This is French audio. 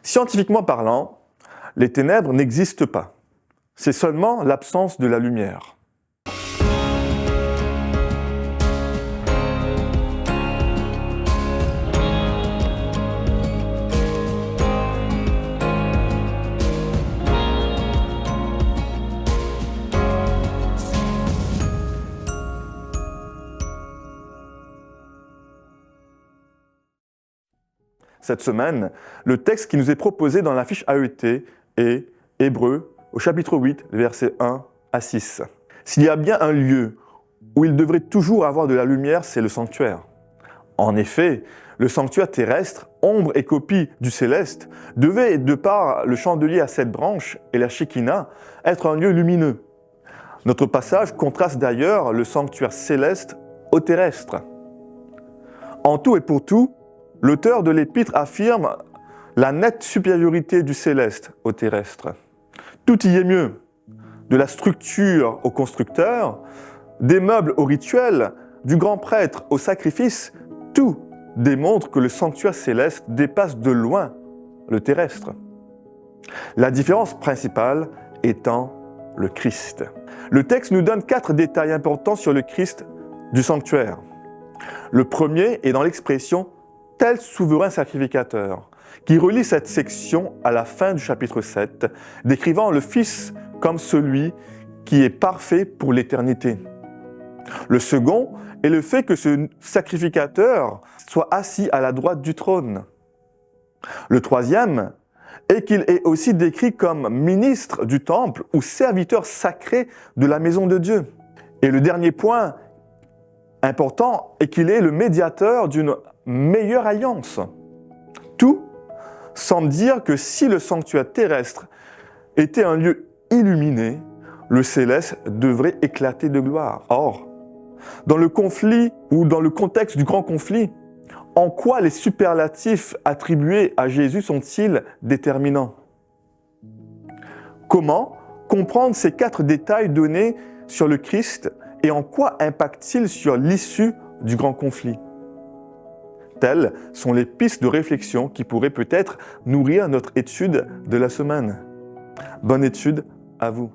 Scientifiquement parlant, les ténèbres n'existent pas. C'est seulement l'absence de la lumière. Cette semaine, le texte qui nous est proposé dans la fiche AET est Hébreux, au chapitre 8, versets 1 à 6. S'il y a bien un lieu où il devrait toujours avoir de la lumière, c'est le sanctuaire. En effet, le sanctuaire terrestre, ombre et copie du céleste, devait, de par le chandelier à 7 branches et la Shekinah, être un lieu lumineux. Notre passage contraste d'ailleurs le sanctuaire céleste au terrestre. En tout et pour tout, l'auteur de l'épître affirme la nette supériorité du céleste au terrestre. Tout y est mieux, de la structure au constructeur, des meubles au rituel, du grand prêtre au sacrifice, tout démontre que le sanctuaire céleste dépasse de loin le terrestre. La différence principale étant le Christ. Le texte nous donne 4 détails importants sur le Christ du sanctuaire. Le premier est dans l'expression « tel souverain sacrificateur » qui relie cette section à la fin du chapitre 7, décrivant le Fils comme celui qui est parfait pour l'éternité. Le second est le fait que ce sacrificateur soit assis à la droite du trône. Le troisième est qu'il est aussi décrit comme ministre du temple ou serviteur sacré de la maison de Dieu. Et le dernier point important est qu'il est le médiateur d'une meilleure alliance. Tout semble dire que si le sanctuaire terrestre était un lieu illuminé, le céleste devrait éclater de gloire. Or, dans le conflit ou dans le contexte du grand conflit, en quoi les superlatifs attribués à Jésus sont-ils déterminants? Comment comprendre ces 4 détails donnés sur le Christ et en quoi impactent-ils sur l'issue du grand conflit? Telles sont les pistes de réflexion qui pourraient peut-être nourrir notre étude de la semaine. Bonne étude à vous!